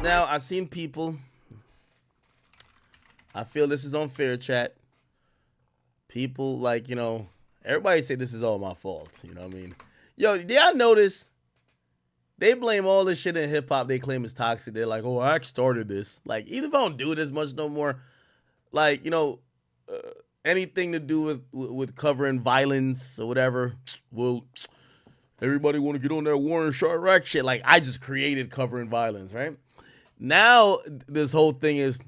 Now, I've seen people, I feel this is unfair, chat. People like, everybody say this is all my fault. You know what I mean? Yo, did y'all notice they blame all this shit in hip hop they claim is toxic? They're like, oh, I started this. Like, even if I don't do it as much no more, like, uh, anything to do with covering violence or whatever, well, everybody want to get on that Warren Chirac shit. Like, I just created covering violence, right? Now, this whole thing is,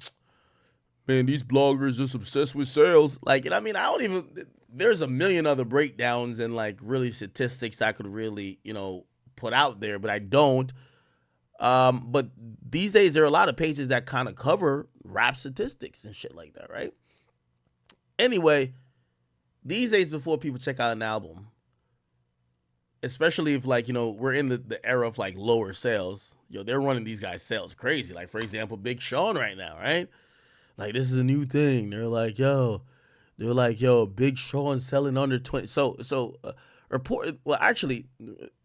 man, these bloggers just obsessed with sales. Like, I mean, I don't even, there's a million other breakdowns and like really statistics I could really, put out there, but I don't. But these days there are a lot of pages that kind of cover rap statistics and shit like that, right? Anyway, these days before people check out an album, especially if like, we're in the era of like lower sales, they're running these guys' sales crazy. Like, for example, Big Sean right now, right? Like, this is a new thing. They're like, yo, Big Sean selling under 20. Report. Well, actually,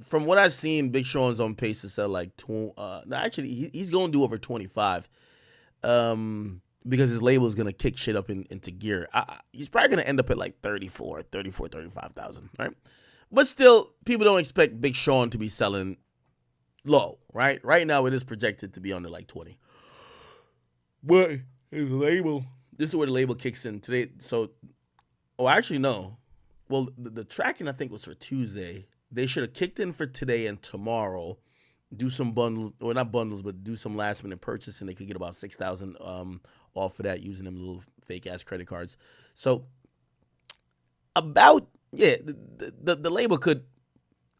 from what I've seen, Big Sean's on pace to sell like 20. No, actually, he's going to do over 25. Because his label is going to kick shit up into gear. He's probably going to end up at like 35,000, right? But still, people don't expect Big Sean to be selling low, right? Right now, it is projected to be under like 20. But his label, this is where the label kicks in today. So, actually, no. Well, the tracking, I think, was for Tuesday. They should have kicked in for today and tomorrow. Do some bundles, or not bundles, but do some last minute purchase, and they could get about 6,000 off of that using them little fake ass credit cards. So, the label could,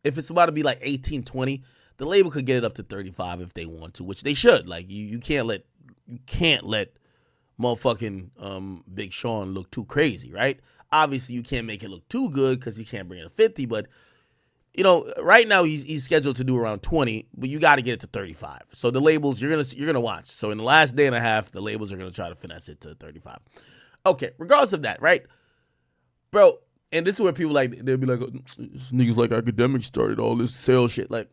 if it's about to be like 18, 20, the label could get it up to 35 if they want to, which they should. Like, you can't let motherfucking Big Sean look too crazy, right? Obviously, you can't make it look too good because you can't bring it to 50, but right now he's scheduled to do around 20, but you got to get it to 35. So the labels you're gonna watch. So in the last day and a half, the labels are gonna try to finesse it to 35. Okay, regardless of that, right, bro? And this is where people they'll be like, oh, niggas like Akademiks started all this sales shit. Like,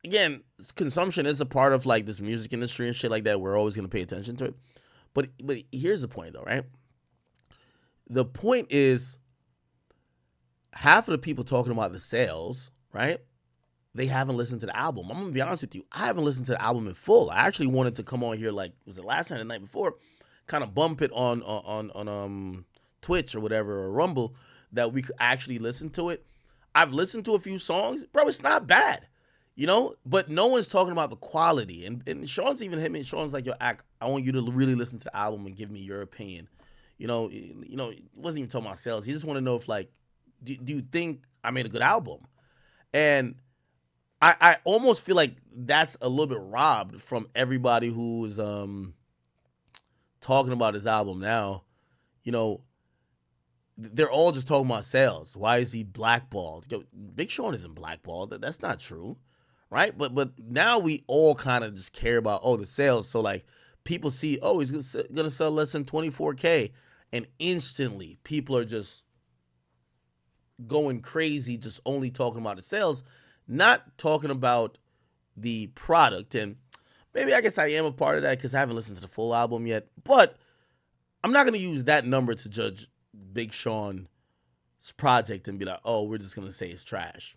again, consumption is a part of like this music industry and shit like that. We're always gonna pay attention to it. But here's the point though, right? The point is, half of the people talking about the sales, right? They haven't listened to the album. I'm gonna be honest with you. I haven't listened to the album in full. I actually wanted to come on here, like, was it last night or the night before, kind of bump it on Twitch or whatever, or Rumble, that we could actually listen to it. I've listened to a few songs, bro. It's not bad, but no one's talking about the quality. And Sean's even hit me. Sean's like, yo, I want you to really listen to the album and give me your opinion. He wasn't even talking about sales. He just want to know if, like, do you think I made a good album? And I almost feel like that's a little bit robbed from everybody who's talking about his album now. They're all just talking about sales. Why is he blackballed? Big Sean isn't blackballed. That's not true, right? But now we all kind of just care about, the sales. So, like, people see, he's gonna sell less than 24K, and instantly people are just going crazy, just only talking about the sales, not talking about the product. And maybe, I guess I am a part of that because I haven't listened to the full album yet, but I'm not going to use that number to judge Big Sean's project and be like, we're just going to say it's trash,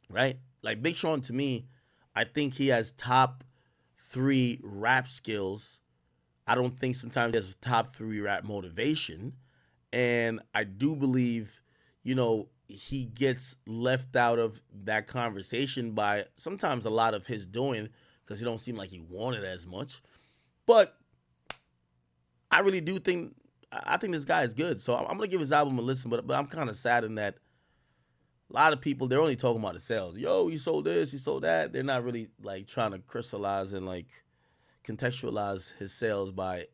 right? Like, Big Sean, to me, I think he has top 3 rap skills. I don't think sometimes he has top 3 rap motivation. And I do believe, he gets left out of that conversation by sometimes a lot of his doing because he don't seem like he wanted as much. But I really do think, I think this guy is good. So I'm going to give his album a listen, but I'm kind of sad in that a lot of people, they're only talking about the sales. Yo, he sold this, he sold that. They're not really like trying to crystallize and like contextualize his sales by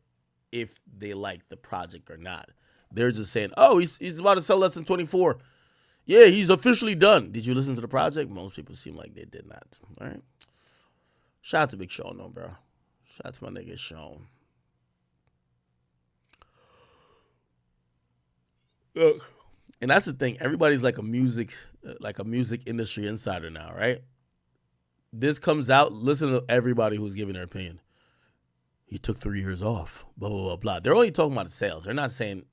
if they like the project or not. They're just saying, he's about to sell less than 24. Yeah, he's officially done. Did you listen to the project? Most people seem like they did not. All right. Shout out to Big Sean, though, bro. Shout out to my nigga Sean. Look, and that's the thing. Everybody's like a music industry insider now, right? this comes out, listen to everybody who's giving their opinion. He took 3 years off. Blah blah blah blah. They're only talking about the sales. They're not saying,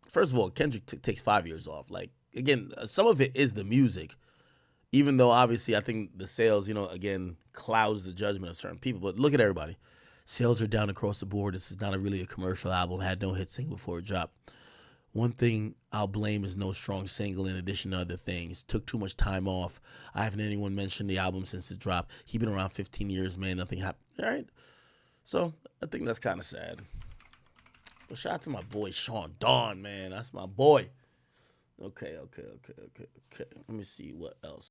first of all, Kendrick takes 5 years off. Like again, some of it is the music, even though obviously I think the sales, again, clouds the judgment of certain people. But look at everybody. Sales are down across the board. This is not really a commercial album. Had no hit single before it dropped. One thing I'll blame is no strong single in addition to other things. Took too much time off. I haven't anyone mentioned the album since it dropped. He been around 15 years, man. Nothing happened. All right. So I think that's kind of sad. But shout out to my boy Sean Dawn, man. That's my boy. Okay. Let me see what else.